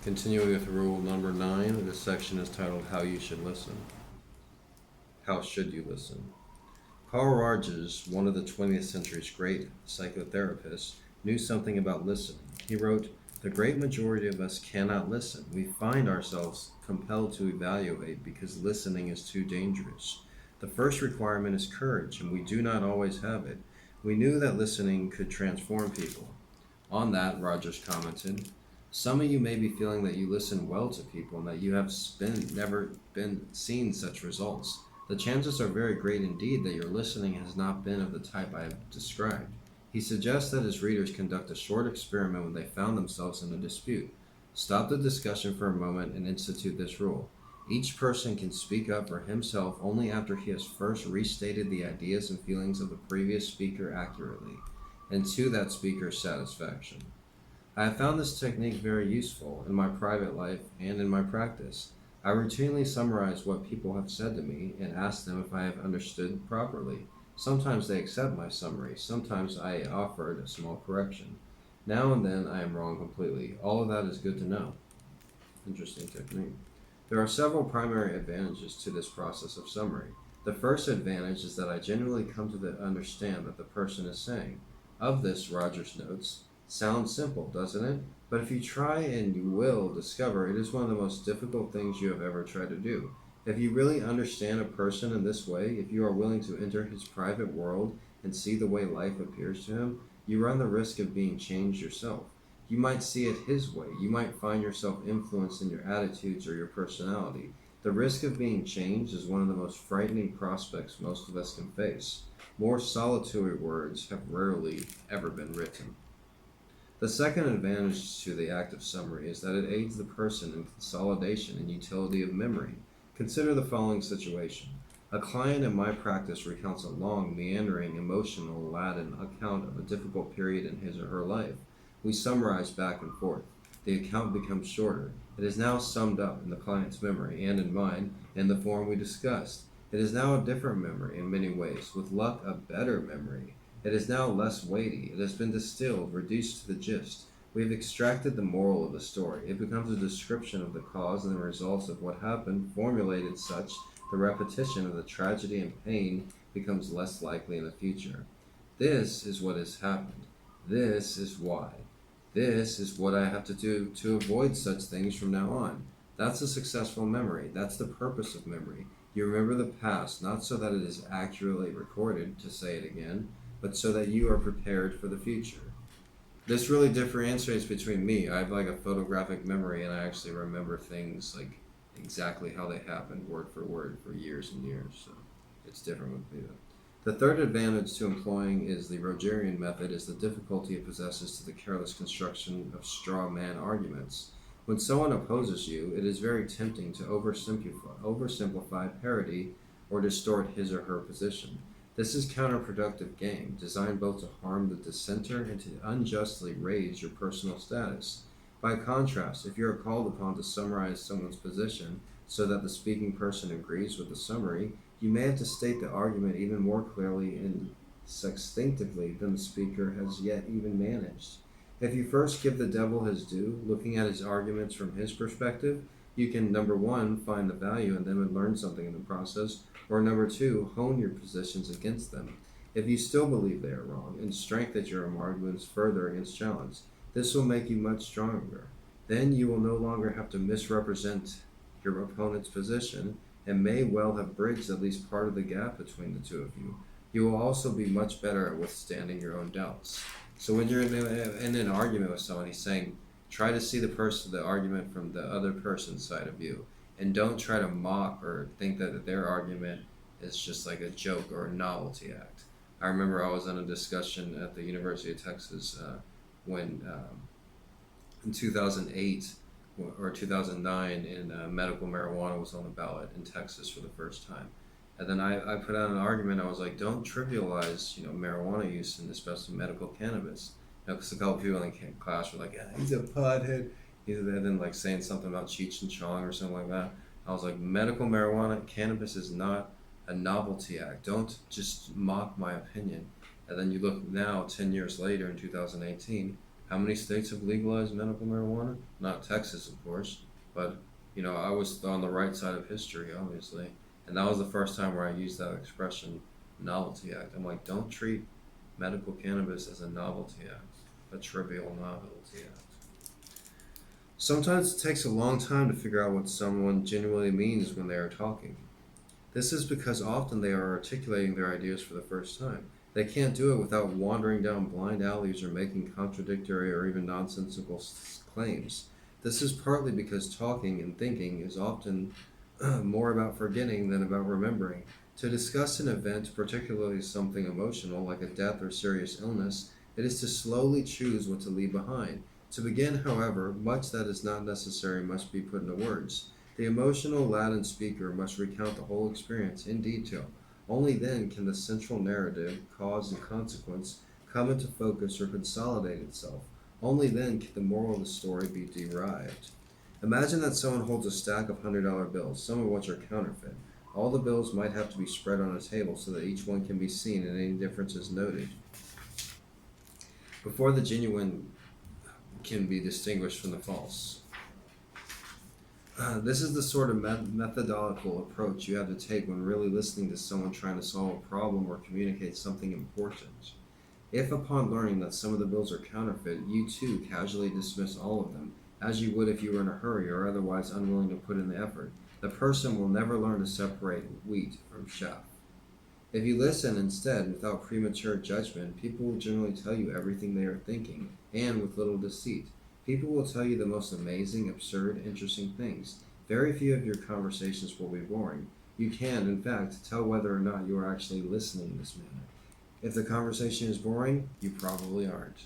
Continuing with rule number 9, this section is titled How You Should Listen. How should you listen? Carl Rogers, one of the 20th century's great psychotherapists, knew something about listening. He wrote, "The great majority of us cannot listen. We find ourselves compelled to evaluate because listening is too dangerous. The first requirement is courage, and we do not always have it. We knew that listening could transform people." On that, Rogers commented, "Some of you may be feeling that you listen well to people and that you have never been seen such results. The chances are very great indeed that your listening has not been of the type I have described." He suggests that his readers conduct a short experiment when they found themselves in a dispute. Stop the discussion for a moment and institute this rule. Each person can speak up for himself only after he has first restated the ideas and feelings of the previous speaker accurately, and to that speaker's satisfaction. I have found this technique very useful in my private life and in my practice. I routinely summarize what people have said to me and ask them if I have understood properly. Sometimes they accept my summary, sometimes I offer a small correction. Now and then I am wrong completely. All of that is good to know. Interesting technique. There are several primary advantages to this process of summary. The first advantage is that I generally come to understand that the person is saying. Of this, Rogers notes, "Sounds simple, doesn't it? But if you try, and you will discover it is one of the most difficult things you have ever tried to do. If you really understand a person in this way, if you are willing to enter his private world and see the way life appears to him, you run the risk of being changed yourself. You might see it his way. You might find yourself influenced in your attitudes or your personality. The risk of being changed is one of the most frightening prospects most of us can face. More solitary words have rarely ever been written." The second advantage to the act of summary is that it aids the person in consolidation and utility of memory. Consider the following situation. A client in my practice recounts a long, meandering, emotional, laden account of a difficult period in his or her life. We summarize back and forth. The account becomes shorter. It is now summed up in the client's memory and in mine in the form we discussed. It is now a different memory in many ways, with luck a better memory. It is now less weighty. It has been distilled, reduced to the gist. We have extracted the moral of the story. It becomes a description of the cause and the results of what happened, formulated such the repetition of the tragedy and pain becomes less likely in the future. This is what has happened. This is why. This is what I have to do to avoid such things from now on. That's a successful memory. That's the purpose of memory. You remember the past, not so that it is accurately recorded, to say it again, but so that you are prepared for the future. This really differentiates between me. I have like a photographic memory, and I actually remember things like exactly how they happened, word for years and years. So it's different with me. The third advantage to employing is the Rogerian method is the difficulty it possesses to the careless construction of straw man arguments. When someone opposes you, it is very tempting to oversimplify, parody, or distort his or her position. This is counterproductive game, designed both to harm the dissenter and to unjustly raise your personal status. By contrast, if you are called upon to summarize someone's position so that the speaking person agrees with the summary, you may have to state the argument even more clearly and succinctly than the speaker has yet even managed. If you first give the devil his due, looking at his arguments from his perspective, you can, number one, find the value in them and learn something in the process, or number two, hone your positions against them. If you still believe they are wrong, and strengthen your arguments further against challenge, this will make you much stronger. Then you will no longer have to misrepresent your opponent's position, and may well have bridged at least part of the gap between the two of you. You will also be much better at withstanding your own doubts. So when you're in an argument with someone, he's saying, try to see the argument from the other person's side of view, and don't try to mock or think that their argument is just like a joke or a novelty act. I remember I was in a discussion at the University of Texas when in 2008 or 2009 in medical marijuana was on the ballot in Texas for the first time. And then I put out an argument. I was like, don't trivialize, marijuana use and especially medical cannabis. Because a couple people in class were like, yeah, he's a pothead. And then like saying something about Cheech and Chong or something like that. I was like, medical marijuana, cannabis is not a novelty act. Don't just mock my opinion. And then you look now, 10 years later in 2018, How many states have legalized medical marijuana? Not Texas, of course, but I was on the right side of history, obviously, and that was the first time where I used that expression, novelty act. I'm like, don't treat medical cannabis as a novelty act, a trivial novelty act. Sometimes it takes a long time to figure out what someone genuinely means when they are talking. This is because often they are articulating their ideas for the first time. They can't do it without wandering down blind alleys or making contradictory or even nonsensical claims. This is partly because talking and thinking is often more about forgetting than about remembering. To discuss an event, particularly something emotional like a death or serious illness, it is to slowly choose what to leave behind. To begin, however, much that is not necessary must be put into words. The emotional Latin speaker must recount the whole experience in detail. Only then can the central narrative, cause and consequence, come into focus or consolidate itself. Only then can the moral of the story be derived. Imagine that someone holds a stack of $100 bills, some of which are counterfeit. All the bills might have to be spread on a table so that each one can be seen and any differences noted before the genuine can be distinguished from the false. This is the sort of methodological approach you have to take when really listening to someone trying to solve a problem or communicate something important. If upon learning that some of the bills are counterfeit, you too casually dismiss all of them, as you would if you were in a hurry or otherwise unwilling to put in the effort, the person will never learn to separate wheat from chaff. If you listen instead without premature judgment, people will generally tell you everything they are thinking, and with little deceit. People will tell you the most amazing, absurd, interesting things. Very few of your conversations will be boring. You can, in fact, tell whether or not you are actually listening in this manner. If the conversation is boring, you probably aren't.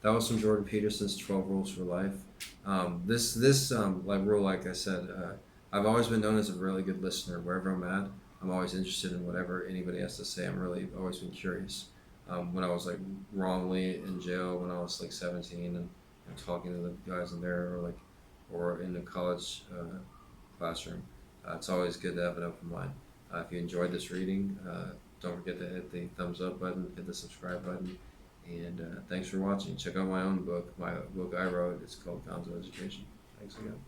That was from Jordan Peterson's 12 Rules for Life. This rule, like I said, I've always been known as a really good listener. Wherever I'm at, I'm always interested in whatever anybody has to say. I'm really always been curious. When I was wrongly in jail when I was 17 and talking to the guys in there or in the college classroom, it's always good to have an open mind. If you enjoyed this reading, don't forget to hit the thumbs up button, hit the subscribe button, and thanks for watching. Check out my own book. My book I wrote. It's called Gonzo Education. Thanks again.